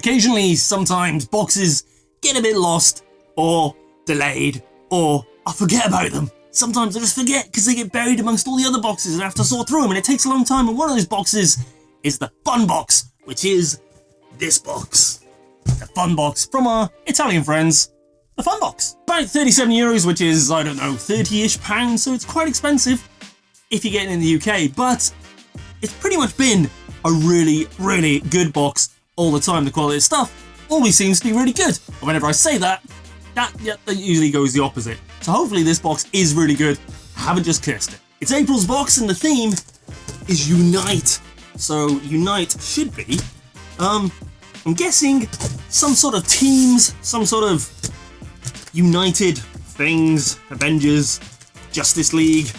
occasionally, sometimes, boxes get a bit lost, or delayed, or I forget about them. Sometimes I just forget because they get buried amongst all the other boxes and I have to sort through them, and it takes a long time, and one of those boxes is the fun box, which is this box. The fun box from our Italian friends, the fun box. About €37, which is, I don't know, 30-ish pounds, so it's quite expensive if you get it in the UK, but it's pretty much been a really, really good box all the time. The quality of stuff always seems to be really good. And whenever I say that usually goes the opposite. So hopefully this box is really good. I haven't just cursed it. It's April's box and the theme is Unite. So Unite should be, I'm guessing some sort of teams, some sort of united things, Avengers, Justice League.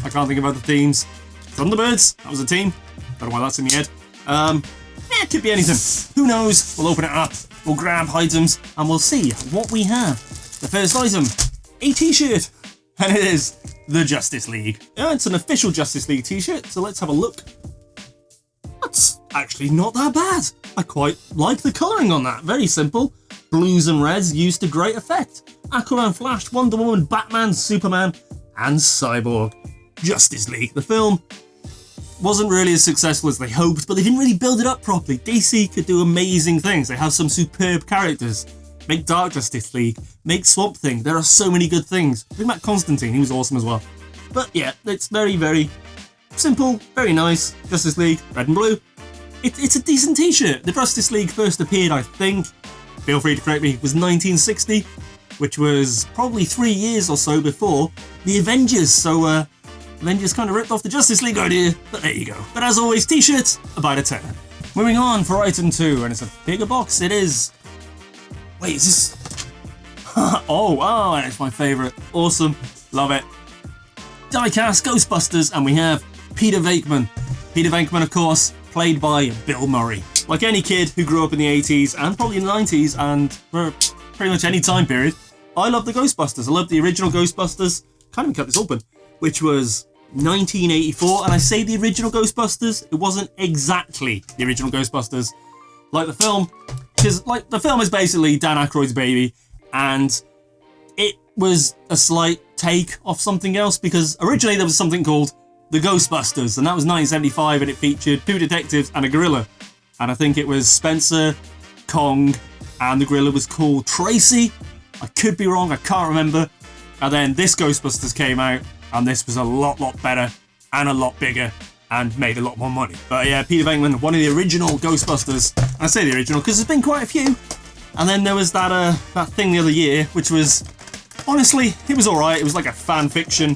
I can't think of other themes. Thunderbirds, that was a team. Don't know why that's in my head. It could be anything. Who knows? We'll open it up, we'll grab items, and we'll see what we have. The first item, a t-shirt, and it is the Justice League. Yeah, it's an official Justice League t-shirt, so let's have a look. That's actually not that bad. I quite like the colouring on that. Very simple. Blues and reds used to great effect. Aquaman, Flash, Wonder Woman, Batman, Superman, and Cyborg. Justice League. The film wasn't really as successful as they hoped, but they didn't really build it up properly. DC could do amazing things. They have some superb characters. Make Dark Justice League, make Swamp Thing. There are so many good things. Bring back Constantine, he was awesome as well. But yeah, it's very, very simple, very nice. Justice League, red and blue. It's a decent t-shirt. The Justice League first appeared, I think, feel free to correct me, was 1960, which was probably 3 years or so before the Avengers. So Avengers kind of ripped off the Justice League idea, but there you go. But as always, t-shirts, about a tenner. Moving on for item 2, and it's a bigger box. It is... Wait, is this... oh, wow, and it's my favourite. Awesome. Love it. Diecast Ghostbusters, and we have Peter Venkman. Peter Venkman, of course, played by Bill Murray. Like any kid who grew up in the 80s, and probably in the 90s, and for pretty much any time period, I love the Ghostbusters. I love the original Ghostbusters. Can't even cut this open. Which was 1984, and I say the original Ghostbusters, it wasn't exactly the original Ghostbusters, like the film, because like the film is basically Dan Aykroyd's baby, and it was a slight take off something else, because originally there was something called the Ghostbusters, and that was 1975, and it featured 2 detectives and a gorilla, and I think it was Spencer, Kong, and the gorilla was called Tracy. I could be wrong, I can't remember. And then this Ghostbusters came out, and this was a lot better and a lot bigger and made a lot more money. But yeah, Peter Venkman, one of the original Ghostbusters. And I say the original because there's been quite a few. And then there was that thing the other year, which was, honestly, it was alright. It was like a fan fiction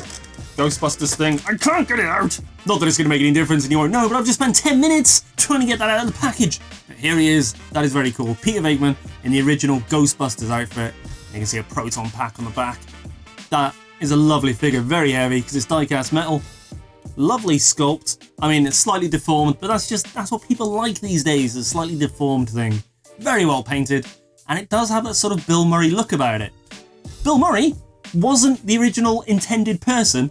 Ghostbusters thing. I can't get it out. Not that it's going to make any difference and you won't know, but I've just spent 10 minutes trying to get that out of the package. But here he is. That is very cool. Peter Venkman in the original Ghostbusters outfit. You can see a proton pack on the back. That is a lovely figure, very heavy because it's die-cast metal. Lovely sculpt. I mean, it's slightly deformed, but that's what people like these days, a slightly deformed thing. Very well painted, and it does have that sort of Bill Murray look about it. Bill Murray wasn't the original intended person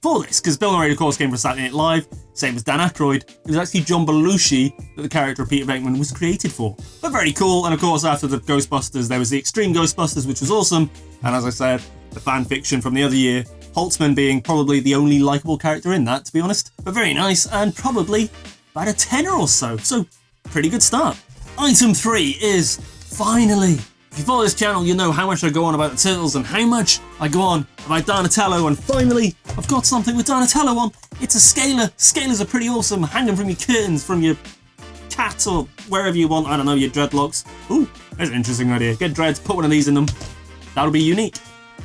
for this, because Bill Murray, of course, came from Saturday Night Live, same as Dan Aykroyd. It was actually John Belushi that the character of Peter Venkman was created for. But very cool, and of course, after the Ghostbusters, there was the Extreme Ghostbusters, which was awesome, and as I said, the fan fiction from the other year, Holtzman being probably the only likeable character in that, to be honest. But very nice, and probably about a tenner or so. So, pretty good start. Item 3 is, finally, if you follow this channel, you know how much I go on about the Turtles and how much I go on about Donatello, and finally, I've got something with Donatello on. It's a scaler. Scalers are pretty awesome, hanging from your curtains, from your cat, or wherever you want, I don't know, your dreadlocks. Ooh, that's an interesting idea. Get dreads, put one of these in them. That'll be unique.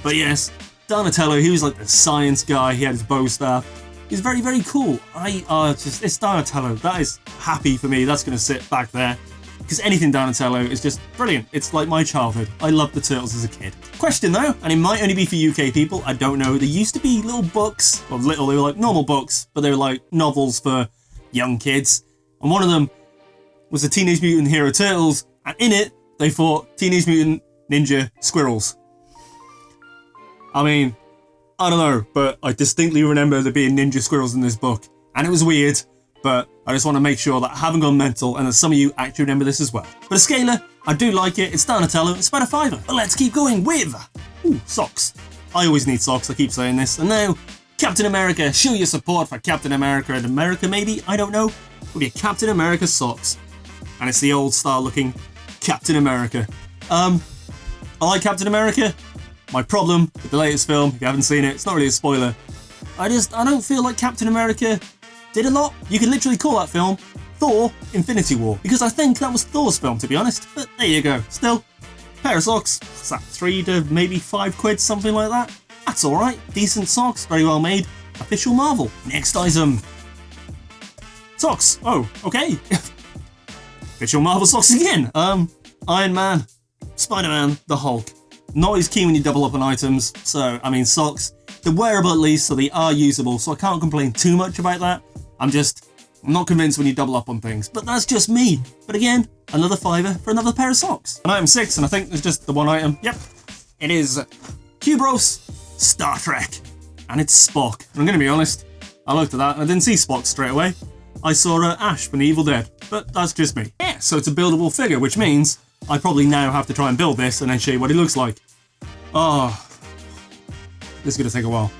But yes, Donatello, he was like the science guy, he had his bow staff. He's very, very cool. It's Donatello. That is happy for me. That's going to sit back there. Because anything Donatello is just brilliant. It's like my childhood. I loved the Turtles as a kid. Question though, and it might only be for UK people, I don't know. There used to be little books, well they were like normal books, but they were like novels for young kids. And one of them was the Teenage Mutant Hero Turtles, and in it, they fought Teenage Mutant Ninja Squirrels. I mean, I don't know, but I distinctly remember there being ninja squirrels in this book. And it was weird, but I just want to make sure that I haven't gone mental and that some of you actually remember this as well. But a scaler, I do like it. It's Donatello. It's about a £5. But let's keep going with socks. I always need socks. I keep saying this. And now, Captain America. Show your support for Captain America and America, maybe. I don't know. With your Captain America socks. And it's the old style looking Captain America. I like Captain America. My problem with the latest film, if you haven't seen it, it's not really a spoiler. I don't feel like Captain America did a lot. You can literally call that film Thor Infinity War, because I think that was Thor's film, to be honest. But there you go. Still, pair of socks. What's that, 3 to maybe £5, something like that? That's alright. Decent socks, very well made. Official Marvel. Next item. Socks. Oh, okay. Official Marvel socks again. Iron Man, Spider-Man, the Hulk. Not as keen when you double up on items, so, I mean, socks. They're wearable at least, so they are usable, so I can't complain too much about that. I'm not convinced when you double up on things, but that's just me. But again, another £5 for another pair of socks. And item 6, and I think there's just the one item. Yep, it is Kubros Star Trek, and it's Spock. And I'm going to be honest, I looked at that and I didn't see Spock straight away. I saw Ash from The Evil Dead, but that's just me. Yeah, so it's a buildable figure, which means I probably now have to try and build this and then show you what he looks like. Oh, this is going to take a while.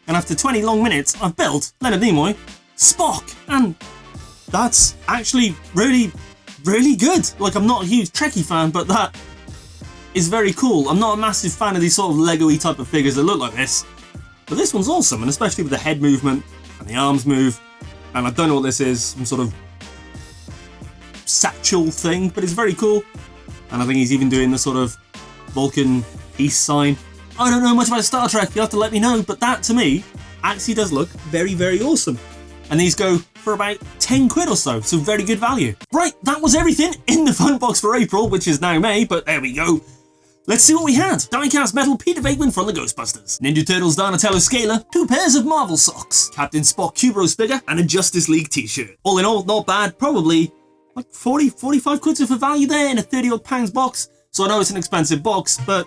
And after 20 long minutes, I've built Leonard Nimoy Spock, and that's actually really, really good. Like, I'm not a huge Trekkie fan, but that is very cool. I'm not a massive fan of these sort of Lego-y type of figures that look like this, but this one's awesome, and especially with the head movement and the arms move, and I don't know what this is, some sort of satchel thing, but it's very cool. And I think he's even doing the sort of Vulcan peace sign. I don't know much about Star Trek, you have to let me know, but that to me actually does look very, very awesome. And these go for about £10 or so very good value. Right, that was everything in the fun box for April, which is now May, but there we go. Let's see what we had. Die-cast metal Peter Venkman from the Ghostbusters. Ninja Turtles Donatello Scaler, 2 pairs of Marvel socks, Captain Spock Kubros figure, and a Justice League t-shirt. All in all, not bad, probably like 40, 45 quid worth of value there in a 30-odd pounds box. So I know it's an expensive box, but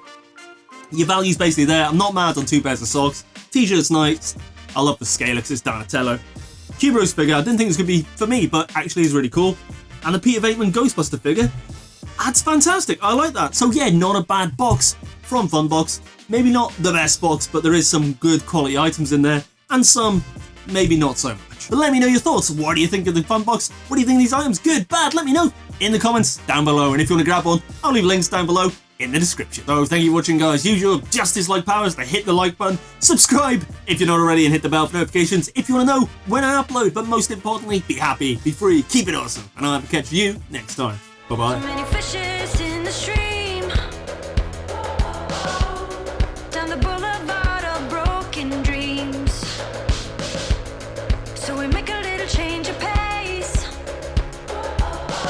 your value's basically there. I'm not mad on 2 pairs of socks. T-shirt's nice. I love the scaler because it's Donatello. Kubros figure, I didn't think it was going to be for me, but actually is really cool. And the Peter Venkman Ghostbuster figure, that's fantastic. I like that. So yeah, not a bad box from Funbox. Maybe not the best box, but there is some good quality items in there, and some maybe not so much. But let me know your thoughts. What do you think of the Funbox? What do you think of these items? Good, bad? Let me know in the comments down below. And if you want to grab one, I'll leave links down below in the description. So thank you for watching, guys. Use your Justice-like powers to hit the like button, subscribe if you're not already, and hit the bell for notifications if you want to know when I upload. But most importantly, be happy, be free, keep it awesome, and I'll have to catch you next time. Bye bye.